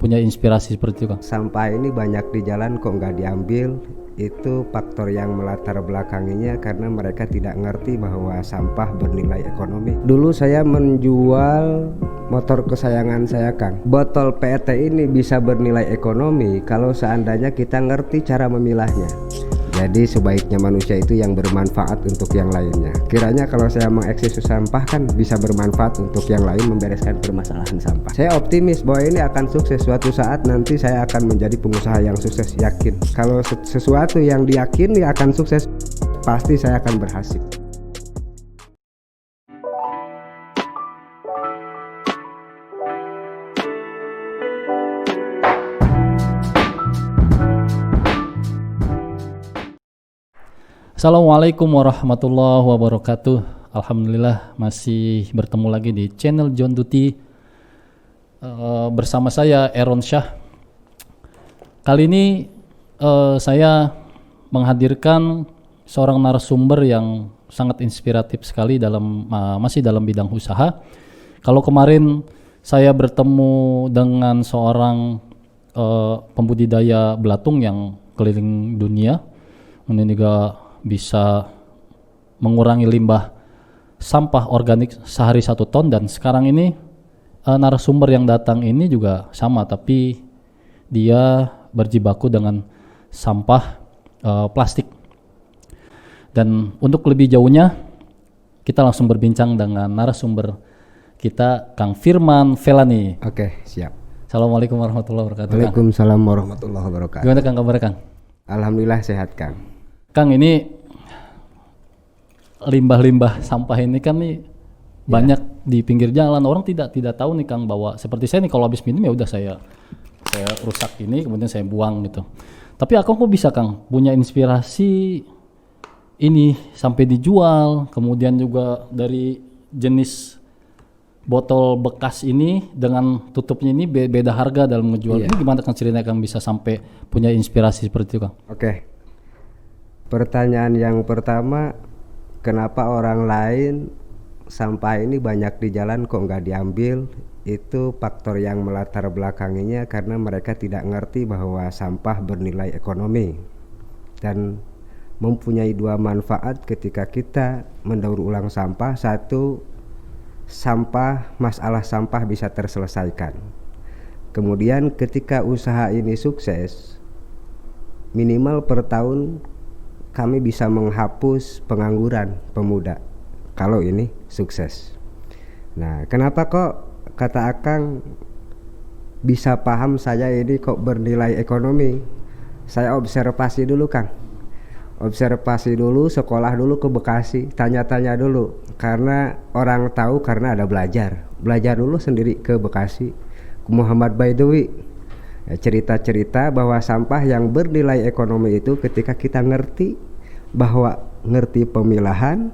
punya inspirasi seperti itu, Kang? Sampah ini banyak di jalan kok nggak diambil. Itu faktor yang melatar belakanginya karena mereka tidak ngerti bahwa sampah bernilai ekonomi. Dulu saya menjual motor kesayangan saya, Kang. Botol PET ini bisa bernilai ekonomi kalau seandainya kita ngerti cara memilahnya. Jadi sebaiknya manusia itu yang bermanfaat untuk yang lainnya. Kiranya kalau saya mengeksis sampah kan bisa bermanfaat untuk yang lain, membereskan permasalahan sampah. Saya optimis bahwa ini akan sukses. Suatu saat nanti saya akan menjadi pengusaha yang sukses, yakin. Kalau sesuatu yang diyakini akan sukses, pasti saya akan berhasil. Assalamualaikum warahmatullahi wabarakatuh. Alhamdulillah masih bertemu lagi di channel John Duty bersama saya Aaron Syah. Kali ini saya menghadirkan seorang narasumber yang sangat inspiratif sekali masih dalam bidang usaha. Kalau kemarin saya bertemu dengan seorang pembudidaya belatung yang keliling dunia, kemudian juga bisa mengurangi limbah sampah organik sehari 1 ton, dan sekarang ini narasumber yang datang ini juga sama, tapi dia berjibaku dengan sampah plastik. Dan untuk lebih jauhnya kita langsung berbincang dengan narasumber kita, Kang Firman Felani. Oke, siap. Assalamualaikum warahmatullahi wabarakatuh. Waalaikumsalam warahmatullahi wabarakatuh. Gimana Kang kabarnya, Kang? Alhamdulillah sehat, Kang. Kang, ini limbah-limbah sampah ini kan nih banyak di pinggir jalan. Orang tidak tahu nih, Kang, bahwa seperti saya nih kalau habis minum ya udah saya rusak ini kemudian saya buang gitu. Tapi aku kok bisa, Kang, punya inspirasi ini sampai dijual, kemudian juga dari jenis botol bekas ini dengan tutupnya ini beda harga dalam menjual. Ini gimana, Kang, ceritanya Kang bisa sampai punya inspirasi seperti itu, Kang? Oke. Pertanyaan yang pertama, kenapa orang lain sampah ini banyak di jalan kok nggak diambil? Itu faktor yang melatar belakanginya karena mereka tidak ngerti bahwa sampah bernilai ekonomi dan mempunyai 2 manfaat ketika kita mendaur ulang sampah. Satu, masalah sampah bisa terselesaikan. Kemudian ketika usaha ini sukses, minimal per tahun kami bisa menghapus pengangguran pemuda kalau ini sukses. Nah, kenapa kok kata Akang bisa paham saya ini kok bernilai ekonomi? Saya observasi dulu, Kang. Observasi dulu, sekolah dulu ke Bekasi, tanya-tanya dulu. Karena orang tahu karena ada belajar. Belajar dulu sendiri ke Bekasi, ke Muhammad Baidowi. Cerita-cerita bahwa sampah yang bernilai ekonomi itu ketika kita ngerti pemilahan,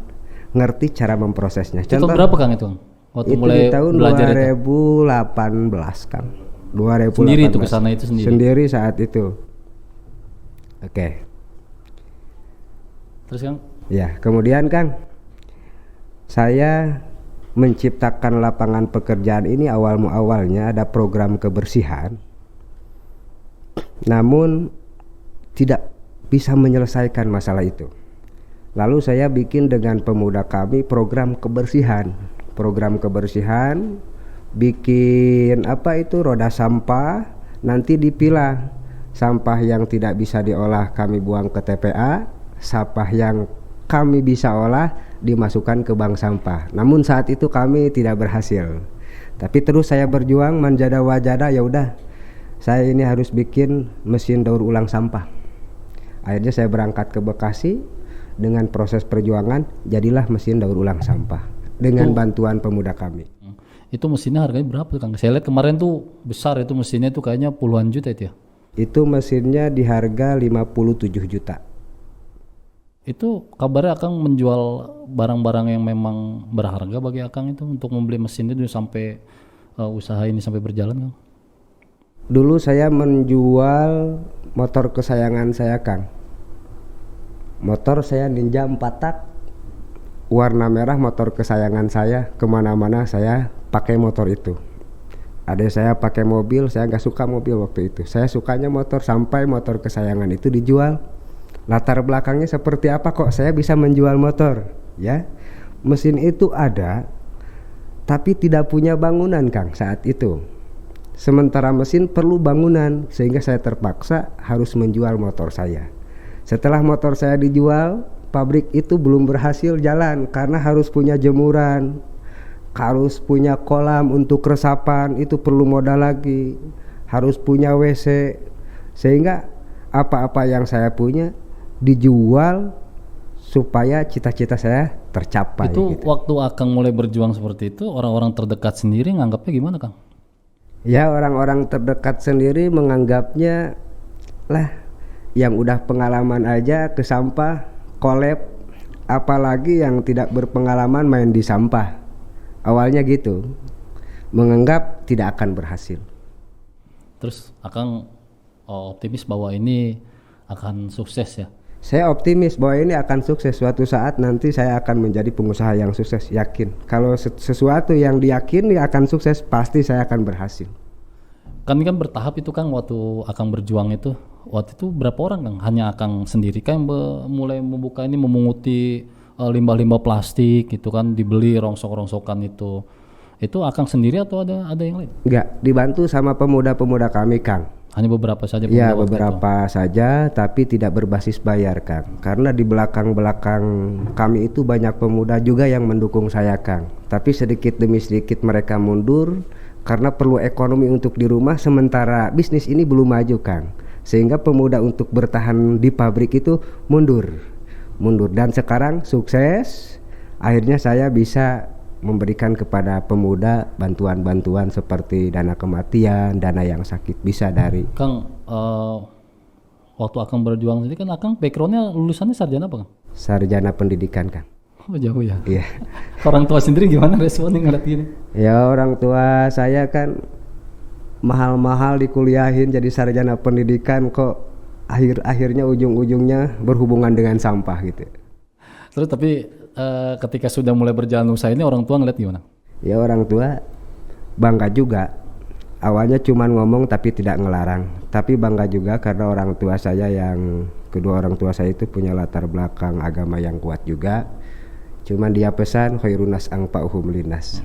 ngerti cara memprosesnya. Contoh berapa, Kang, itu? Waktu itu mulai di tahun belajar 2018, Kang. 2018. Sendiri itu kesana itu sendiri? Sendiri saat itu. Oke. Terus, Kang? Ya, kemudian, Kang, saya menciptakan lapangan pekerjaan ini awalnya ada program kebersihan, namun tidak bisa menyelesaikan masalah itu. Lalu saya bikin dengan pemuda kami program kebersihan, bikin roda sampah, nanti dipilah. Sampah yang tidak bisa diolah kami buang ke TPA, sampah yang kami bisa olah dimasukkan ke bank sampah. Namun saat itu kami tidak berhasil. Tapi terus saya berjuang, manjada wajada, ya udah, saya ini harus bikin mesin daur ulang sampah. Akhirnya saya berangkat ke Bekasi, dengan proses perjuangan jadilah mesin daur ulang sampah dengan bantuan pemuda kami. Itu mesinnya harganya berapa, Kang? Saya lihat kemarin tuh besar itu mesinnya tuh kayaknya puluhan juta itu ya. Itu mesinnya di harga 57 juta. Itu kabarnya Akang menjual barang-barang yang memang berharga bagi Akang itu untuk membeli mesin itu sampai usaha ini sampai berjalan, Kang? Dulu saya menjual motor kesayangan saya, Kang. Motor saya Ninja 4 tak, warna merah, motor kesayangan saya. Kemana-mana saya pakai motor itu. Adik saya pakai mobil, saya nggak suka mobil waktu itu. Saya sukanya motor, sampai motor kesayangan itu dijual. Latar belakangnya seperti apa kok saya bisa menjual motor? Ya, mesin itu ada, tapi tidak punya bangunan Kang saat itu. Sementara mesin perlu bangunan, sehingga saya terpaksa harus menjual motor saya. Setelah motor saya dijual, pabrik itu belum berhasil jalan karena harus punya jemuran, harus punya kolam untuk resapan, itu perlu modal lagi, harus punya WC, sehingga apa-apa yang saya punya dijual supaya cita-cita saya tercapai. Itu gitu. waktu Akang mulai berjuang seperti itu, orang-orang terdekat sendiri nganggapnya gimana Kang? Ya, orang-orang terdekat sendiri menganggapnya lah yang udah pengalaman aja ke sampah, kolab, apalagi yang tidak berpengalaman main di sampah. Awalnya gitu, menganggap tidak akan berhasil. Terus Akang optimis bahwa ini akan sukses ya? Saya optimis bahwa ini akan sukses. Suatu saat nanti saya akan menjadi pengusaha yang sukses, yakin. Kalau sesuatu yang diyakini akan sukses, pasti saya akan berhasil. Kan ini kan bertahap itu Kang, waktu Akang berjuang itu. Waktu itu berapa orang Kang? Hanya Akang sendiri kan mulai membuka ini, memunguti limbah-limbah plastik gitu kan, dibeli rongsok-rongsokan itu. Itu Akang sendiri atau ada yang lain? Enggak, dibantu sama pemuda-pemuda kami Kang. Hanya beberapa saja? Ya, waktu beberapa saja, tapi tidak berbasis bayar Kang. Karena di belakang-belakang kami itu banyak pemuda juga yang mendukung saya Kang. Tapi sedikit demi sedikit mereka mundur karena perlu ekonomi untuk di rumah, sementara bisnis ini belum maju Kang. Sehingga pemuda untuk bertahan di pabrik itu mundur. Dan sekarang sukses, akhirnya saya bisa memberikan kepada pemuda bantuan-bantuan seperti dana kematian, dana yang sakit, bisa dari Kang, waktu Akang berjuang ini kan Akang backgroundnya lulusannya sarjana apa Kang? sarjana pendidikan Kang. Oh jauh ya? Iya. Orang tua sendiri gimana responnya ngeliat gini? Ya, orang tua saya kan mahal-mahal dikuliahin jadi sarjana pendidikan, kok akhirnya ujung-ujungnya berhubungan dengan sampah gitu. Terus tapi ketika sudah mulai berjalan usaha ini, orang tua ngeliat gimana? Ya, orang tua bangga juga. Awalnya cuman ngomong tapi tidak ngelarang. Tapi bangga juga karena kedua orang tua saya itu punya latar belakang agama yang kuat juga. Cuman dia pesan khairunas angfa'uhum linnas.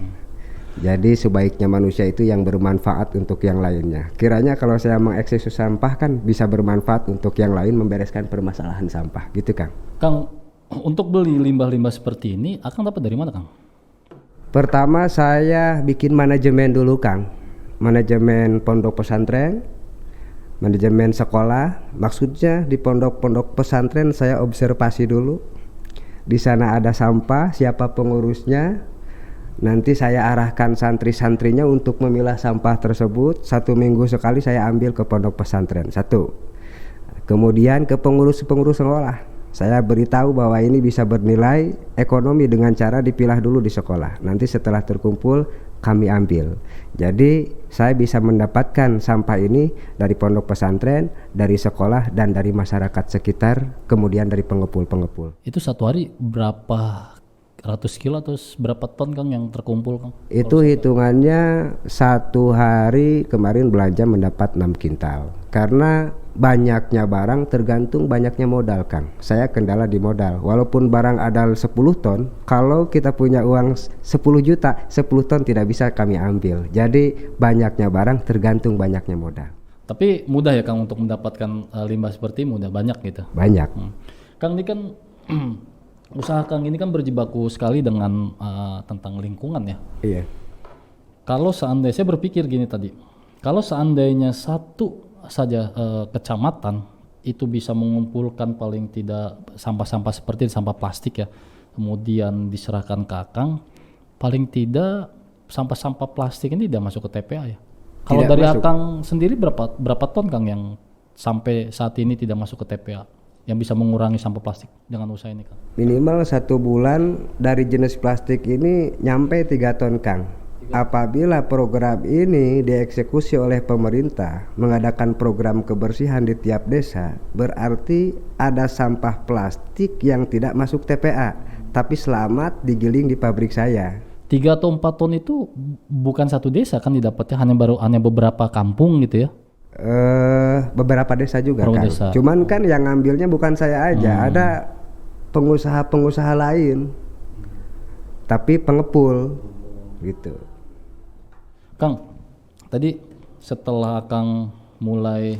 Jadi sebaiknya manusia itu yang bermanfaat untuk yang lainnya. Kiranya kalau saya mengeksekusi sampah kan bisa bermanfaat untuk yang lain, membereskan permasalahan sampah gitu Kang. Kang, untuk beli limbah-limbah seperti ini, Akang dapat dari mana Kang? Pertama saya bikin manajemen dulu Kang. Manajemen pondok pesantren, manajemen sekolah. Maksudnya di pondok-pondok pesantren saya observasi dulu. Di sana ada sampah, siapa pengurusnya. Nanti saya arahkan santri-santrinya untuk memilah sampah tersebut. 1 minggu sekali saya ambil ke pondok pesantren. 1. Kemudian ke pengurus-pengurus sekolah. Saya beritahu bahwa ini bisa bernilai ekonomi dengan cara dipilah dulu di sekolah. Nanti setelah terkumpul kami ambil. Jadi saya bisa mendapatkan sampah ini dari pondok pesantren, dari sekolah, dan dari masyarakat sekitar, kemudian dari pengepul-pengepul. Itu satu hari berapa ratus kilo atau berapa ton Kang yang terkumpul Kang? Itu hitungannya 1 hari kemarin belanja mendapat 6 kintal. Karena banyaknya barang tergantung banyaknya modal Kang. Saya kendala di modal. Walaupun barang ada 10 ton, kalau kita punya uang 10 juta, 10 ton tidak bisa kami ambil. Jadi banyaknya barang tergantung banyaknya modal. Tapi mudah ya Kang untuk mendapatkan limbah seperti ini, mudah banyak gitu? Banyak. Kang ini kan usaha Kang ini kan berjibaku sekali dengan tentang lingkungan ya. Iya. Kalau seandainya, saya berpikir gini tadi, kalau seandainya satu saja kecamatan itu bisa mengumpulkan paling tidak sampah-sampah seperti sampah plastik ya, kemudian diserahkan ke Akang, paling tidak sampah-sampah plastik ini tidak masuk ke TPA ya. Kalau Tidak dari masuk. Akang sendiri berapa ton Kang yang sampai saat ini tidak masuk ke TPA, yang bisa mengurangi sampah plastik dengan usaha ini Kang? Minimal 1 bulan dari jenis plastik ini nyampe 3 ton Kang. Apabila program ini dieksekusi oleh pemerintah mengadakan program kebersihan di tiap desa, berarti ada sampah plastik yang tidak masuk TPA tapi selamat digiling di pabrik saya. 3 atau 4 ton itu bukan satu desa kan didapatnya, hanya beberapa kampung gitu ya. Beberapa desa juga Beberapa kan. desa. Cuman kan yang ngambilnya bukan saya aja, ada pengusaha-pengusaha lain. Tapi pengepul gitu. Kang, tadi setelah Kang mulai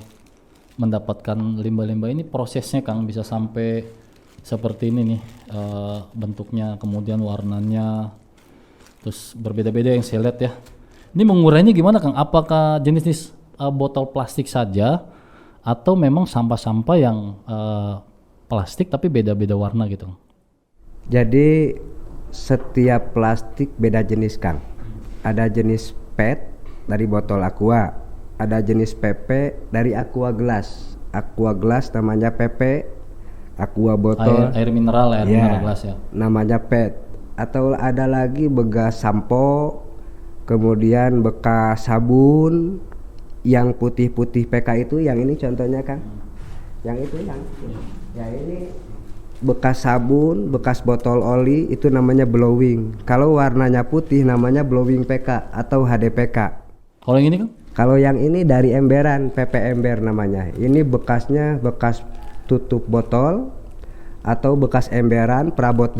mendapatkan limbah-limbah ini, prosesnya Kang bisa sampai seperti ini nih, bentuknya, kemudian warnanya, terus berbeda-beda yang saya lihat ya. Ini mengurainya gimana Kang? Apakah jenis-jenis botol plastik saja atau memang sampah-sampah yang plastik tapi beda-beda warna gitu? Jadi setiap plastik beda jenis Kang. Ada jenis PET dari botol Aqua, ada jenis PP dari Aqua Glass. Aqua Glass namanya PP, Aqua botol Air mineral, mineral gelas ya. namanya PET. Atau ada lagi bekas sampo, kemudian bekas sabun, yang putih-putih PK itu, yang ini contohnya Kang. Yang itu ya ini bekas sabun, bekas botol oli, itu namanya blowing. Kalau warnanya putih namanya blowing PK atau HDPK. Kalau yang ini Kang? Kalau yang ini dari emberan, PP ember namanya. Ini bekasnya bekas tutup botol atau bekas emberan, perabot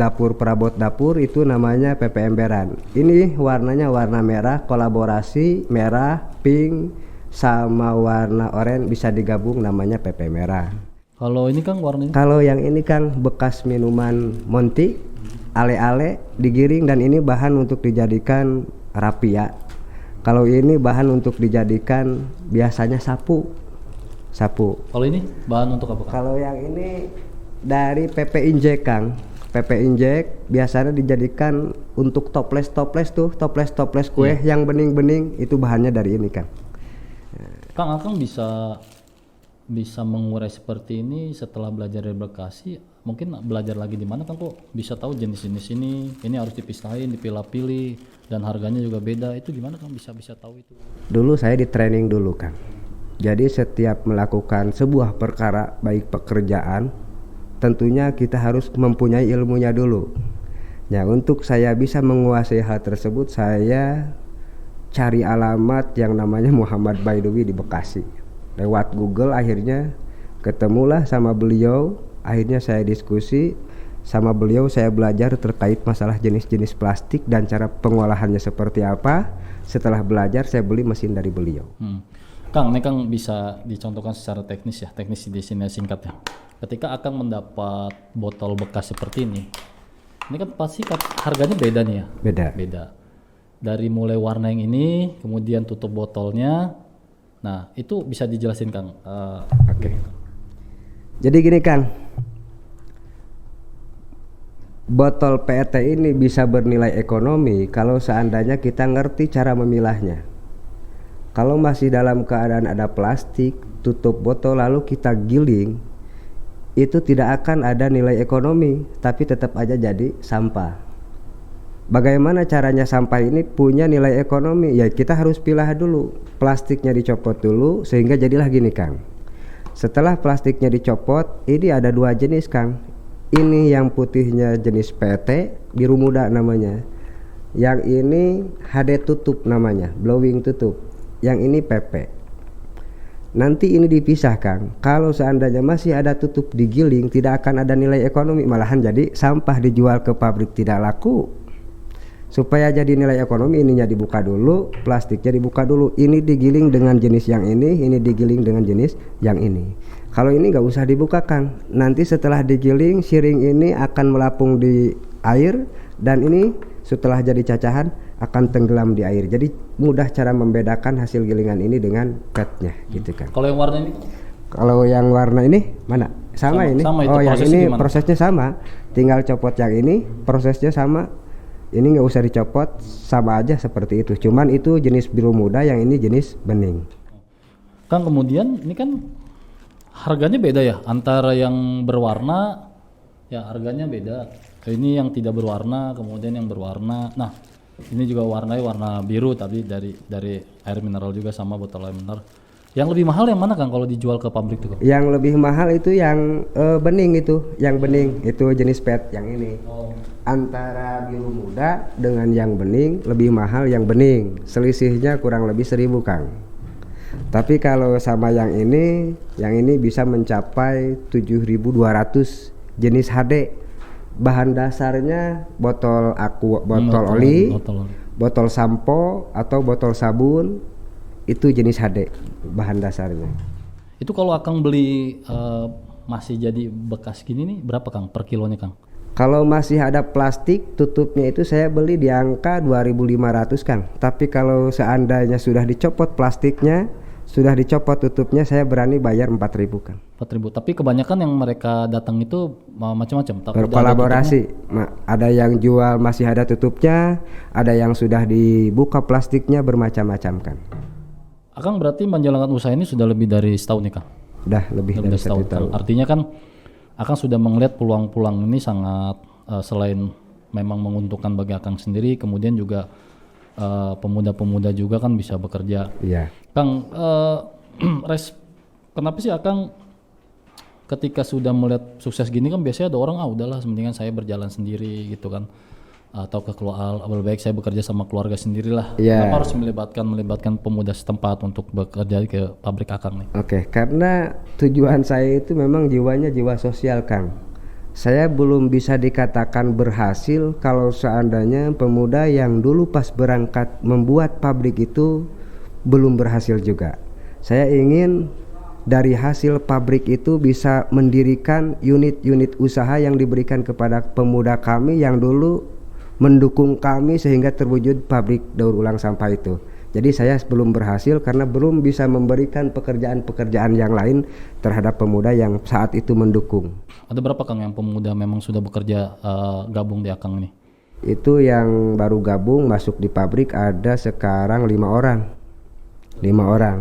dapur itu namanya PP emberan. Ini warnanya warna merah, kolaborasi merah, pink sama warna oranye bisa digabung namanya PP merah. Kalau ini Kang warnanya? Kalau yang ini Kang bekas minuman Monty, ale-ale digiring, dan ini bahan untuk dijadikan rapia. Kalau ini bahan untuk dijadikan biasanya sapu. Kalau ini bahan untuk apa Kang? Kalau yang ini dari PP Injek Kang. PP Injek biasanya dijadikan untuk toples kue yang bening-bening, itu bahannya dari ini Kang. Kang, Akang bisa mengurai seperti ini setelah belajar dari Bekasi. Mungkin belajar lagi di mana Kang kok bisa tahu jenis-jenis ini harus dipisahin, dipilah-pilih, dan harganya juga beda. Itu gimana Kang bisa tahu itu? Dulu saya di training dulu Kang. Jadi setiap melakukan sebuah perkara, baik pekerjaan, tentunya kita harus mempunyai ilmunya dulu. Ya, untuk saya bisa menguasai hal tersebut, saya cari alamat yang namanya Muhammad Baidowi di Bekasi. Lewat Google akhirnya ketemulah sama beliau. Akhirnya saya diskusi sama beliau, saya belajar terkait masalah jenis-jenis plastik dan cara pengolahannya seperti apa. Setelah belajar, saya beli mesin dari beliau. Kang, ini Kang bisa dicontohkan secara teknis ya, teknis di sini singkat ya. Ketika Akang mendapat botol bekas seperti ini kan pasti harganya beda nih ya? Beda. Dari mulai warna yang ini, kemudian tutup botolnya. Nah, itu bisa dijelasin Kang. Oke. Jadi gini Kang, botol PET ini bisa bernilai ekonomi kalau seandainya kita ngerti cara memilahnya. Kalau masih dalam keadaan ada plastik, tutup botol lalu kita giling, itu tidak akan ada nilai ekonomi, tapi tetap aja jadi sampah. Bagaimana caranya sampah ini punya nilai ekonomi? Ya kita harus pilah dulu, plastiknya dicopot dulu sehingga jadilah gini Kang. Setelah plastiknya dicopot, ini ada dua jenis Kang. Ini yang putihnya jenis PET, biru muda namanya. Yang ini HD tutup namanya, blowing tutup. Yang ini PP. Nanti ini dipisah Kang. Kalau seandainya masih ada tutup digiling, tidak akan ada nilai ekonomi, malahan jadi sampah dijual ke pabrik tidak laku. Supaya jadi nilai ekonomi, ininya dibuka dulu, plastiknya dibuka dulu. Ini digiling dengan jenis yang ini digiling dengan jenis yang ini. Kalau ini nggak usah dibuka Kang. Nanti setelah digiling, siring ini akan melapung di air, dan ini setelah jadi cacahan akan tenggelam di air. Jadi mudah cara membedakan hasil gilingan ini dengan PET-nya gitu kan. Kalau yang warna ini? Kalau yang warna ini mana? Sama ini. Sama, yang ini gimana? Prosesnya sama. Tinggal copot yang ini, prosesnya sama. Ini nggak usah dicopot, sama aja seperti itu. Cuman itu jenis biru muda, yang ini jenis bening. Kang, kemudian ini kan harganya beda ya, antara yang berwarna ya harganya beda. Ini yang tidak berwarna, kemudian yang berwarna. Nah, ini juga warnanya warna biru, tapi dari air mineral juga sama botol air mineral. Yang lebih mahal yang mana Kang kalau dijual ke pabrik tuh Kang? Yang lebih mahal itu yang bening itu, yang bening itu jenis PET yang ini. Oh. Antara biru muda dengan yang bening lebih mahal yang bening. Selisihnya kurang lebih 1.000 Kang. Tapi kalau sama yang ini bisa mencapai 7.200 jenis HD. Bahan dasarnya botol botol oli, botol sampo atau botol sabun, itu jenis HD bahan dasarnya. Itu kalau Akang beli masih jadi bekas gini nih berapa Kang per kilonya Kang? Kalau masih ada plastik tutupnya itu saya beli di angka 2.500 Kang. Tapi kalau seandainya sudah dicopot plastiknya, sudah dicopot tutupnya, saya berani bayar 4.000 Kang. 4.000. Tapi kebanyakan yang mereka datang itu macam-macam. Berkolaborasi. Ada yang jual masih ada tutupnya, ada yang sudah dibuka plastiknya, bermacam-macam Kang. Akang berarti menjalankan usaha ini sudah lebih dari setahun nih Kang? Udah lebih dari 1 tahun. Artinya kan Akang sudah melihat peluang-peluang ini sangat selain memang menguntungkan bagi Akang sendiri, kemudian juga pemuda-pemuda juga kan bisa bekerja. Iya. Kang, kenapa sih Akang ketika sudah melihat sukses gini kan biasanya ada orang udahlah mendingan saya berjalan sendiri gitu kan, atau lebih baik saya bekerja sama keluarga sendirilah. Kenapa harus melibatkan pemuda setempat untuk bekerja ke pabrik Akang nih? Oke, karena tujuan saya itu memang jiwanya jiwa sosial Kang. Saya belum bisa dikatakan berhasil kalau seandainya pemuda yang dulu pas berangkat membuat pabrik itu belum berhasil juga. Saya ingin dari hasil pabrik itu bisa mendirikan unit-unit usaha yang diberikan kepada pemuda kami yang dulu mendukung kami sehingga terwujud pabrik daur ulang sampah itu. Jadi saya belum berhasil karena belum bisa memberikan pekerjaan-pekerjaan yang lain terhadap pemuda yang saat itu mendukung. Ada berapa Kang yang pemuda memang sudah bekerja gabung di Akang ini? Itu yang baru gabung masuk di pabrik ada sekarang 5 orang. 5 orang.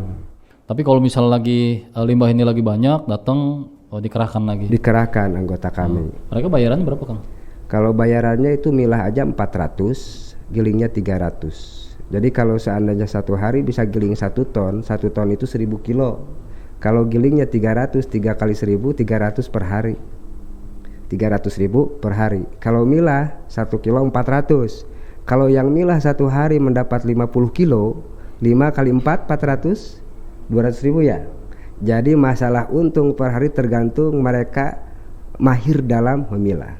Tapi kalau misal lagi limbah ini lagi banyak datang dikerahkan lagi. Dikerahkan anggota kami. Mereka bayarannya berapa Kang? Kalau bayarannya itu milah aja 400, gilingnya 300. Jadi kalau seandainya satu hari bisa giling 1 ton, 1 ton itu 1.000 kilo. Kalau gilingnya 300, 3 kali 1.000, 300 per hari. 300.000 per hari. Kalau milah 1 kilo 400. Kalau yang milah 1 hari mendapat 50 kilo, 5 kali 4, 400, 200.000 ya. Jadi masalah untung per hari tergantung mereka mahir dalam memilah.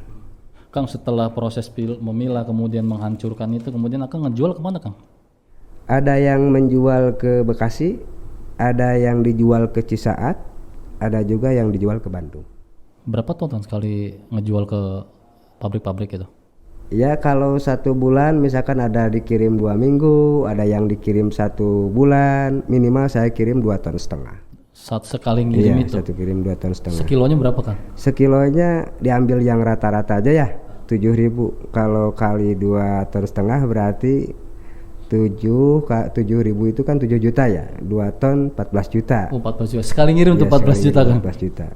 Kang, setelah proses memilah kemudian menghancurkan itu, kemudian Akang ngejual kemana Kang? Ada yang menjual ke Bekasi, ada yang dijual ke Cisaat, ada juga yang dijual ke Bandung. Berapa ton sekali ngejual ke pabrik-pabrik itu? Ya kalau 1 bulan misalkan ada dikirim 2 minggu, ada yang dikirim 1 bulan, minimal saya kirim 2,5 ton. Sekali ngirim itu? Iya, 1 kirim 2,5 ton. Sekilonya berapa Kang? Sekilonya diambil yang rata-rata aja ya, 7.000. Kalau kali 2,5 ton berarti 7.000 itu kan 7 juta ya, 2 ton 14 juta. Oh, 14 juta. Sekali ngirim tuh 14 juta Kang? 14 juta.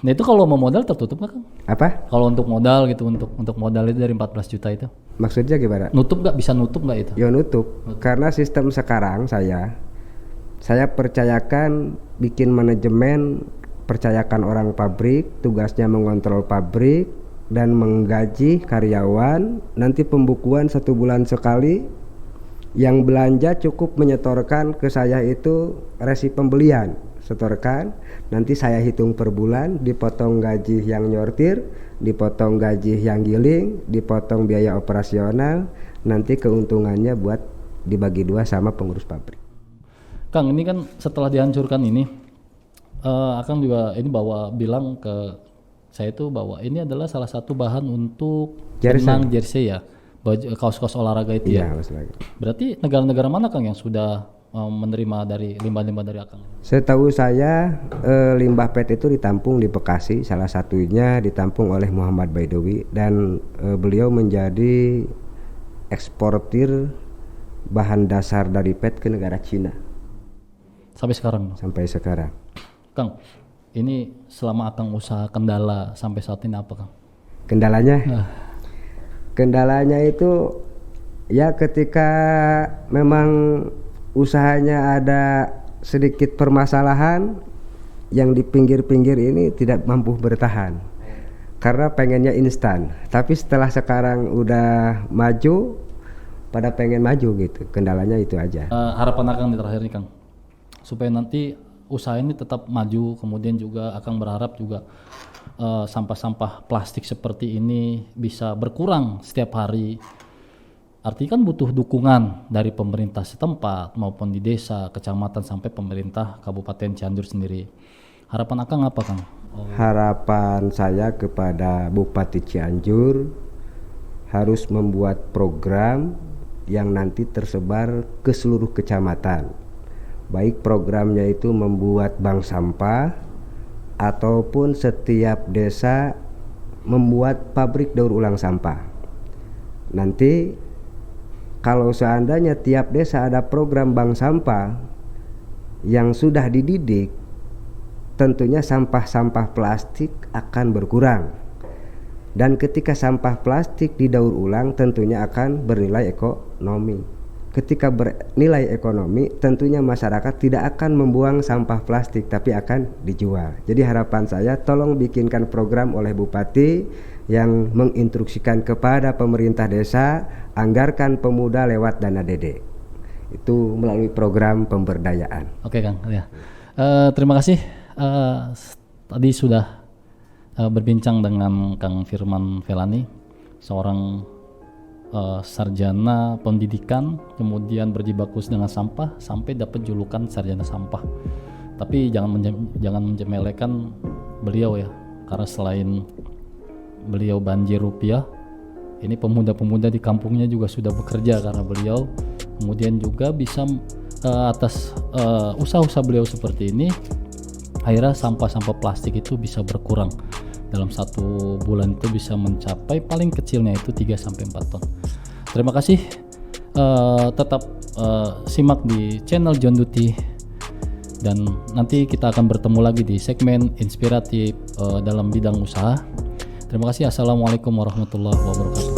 Nah itu kalau mau modal tertutup nggak Kang? Apa? Kalau untuk modal gitu, untuk modal itu dari 14 juta itu? Maksudnya gimana? Nutup nggak? Bisa nutup nggak itu? Ya nutup. Karena sistem sekarang saya percayakan bikin manajemen, percayakan orang pabrik, tugasnya mengontrol pabrik dan menggaji karyawan. Nanti pembukuan 1 bulan sekali, yang belanja cukup menyetorkan ke saya itu resi pembelian, setorkan, nanti saya hitung per bulan, dipotong gaji yang nyortir, dipotong gaji yang giling, dipotong biaya operasional, nanti keuntungannya buat dibagi 2 sama pengurus pabrik. Kang, ini kan setelah dihancurkan ini, Akang juga ini bilang ke saya itu bahwa ini adalah salah satu bahan untuk benang jersey ya, kaos-kaos olahraga itu ya. Berarti negara-negara mana Kang yang sudah menerima dari limbah-limbah dari Akang? Setahu saya limbah PET itu ditampung di Bekasi, salah satunya ditampung oleh Muhammad Baidowi dan beliau menjadi eksportir bahan dasar dari PET ke negara Cina. Sampai sekarang? Sampai sekarang. Kang, ini selama Akang usaha kendala sampai saat ini apa Kang? Kendalanya? Kendalanya itu ya ketika memang usahanya ada sedikit permasalahan yang di pinggir-pinggir ini tidak mampu bertahan karena pengennya instan. Tapi setelah sekarang udah maju, pada pengen maju gitu. Kendalanya itu aja. Harapan Akang di terakhir nih Kang, supaya nanti usaha ini tetap maju, kemudian juga Akang berharap juga sampah-sampah plastik seperti ini bisa berkurang setiap hari. Artinya kan butuh dukungan dari pemerintah setempat maupun di desa, kecamatan sampai pemerintah Kabupaten Cianjur sendiri. Harapan Akang apa Kang? Harapan saya kepada Bupati Cianjur harus membuat program yang nanti tersebar ke seluruh kecamatan. Baik programnya itu membuat bank sampah ataupun setiap desa membuat pabrik daur ulang sampah. Nanti kalau seandainya tiap desa ada program bank sampah yang sudah dididik, tentunya sampah-sampah plastik akan berkurang. Dan ketika sampah plastik didaur ulang tentunya akan bernilai ekonomi. Ketika bernilai ekonomi, tentunya masyarakat tidak akan membuang sampah plastik tapi akan dijual. Jadi harapan saya tolong bikinkan program oleh Bupati yang menginstruksikan kepada pemerintah desa, anggarkan pemuda lewat dana DD. Itu melalui program pemberdayaan. Oke Kang, ya. Terima kasih. Tadi sudah berbincang dengan Kang Firman Felani, seorang sarjana pendidikan, kemudian berjibaku dengan sampah sampai dapat julukan sarjana sampah. Tapi jangan menjemelekan beliau ya, karena selain beliau banjir rupiah, ini pemuda-pemuda di kampungnya juga sudah bekerja karena beliau. Kemudian juga bisa atas usaha-usaha beliau seperti ini, akhirnya sampah-sampah plastik itu bisa berkurang. Dalam 1 bulan itu bisa mencapai paling kecilnya itu 3-4 ton. Terima kasih. Tetap simak di channel John Duty, dan nanti kita akan bertemu lagi di segmen inspiratif dalam bidang usaha. Terima kasih. Assalamualaikum warahmatullahi wabarakatuh.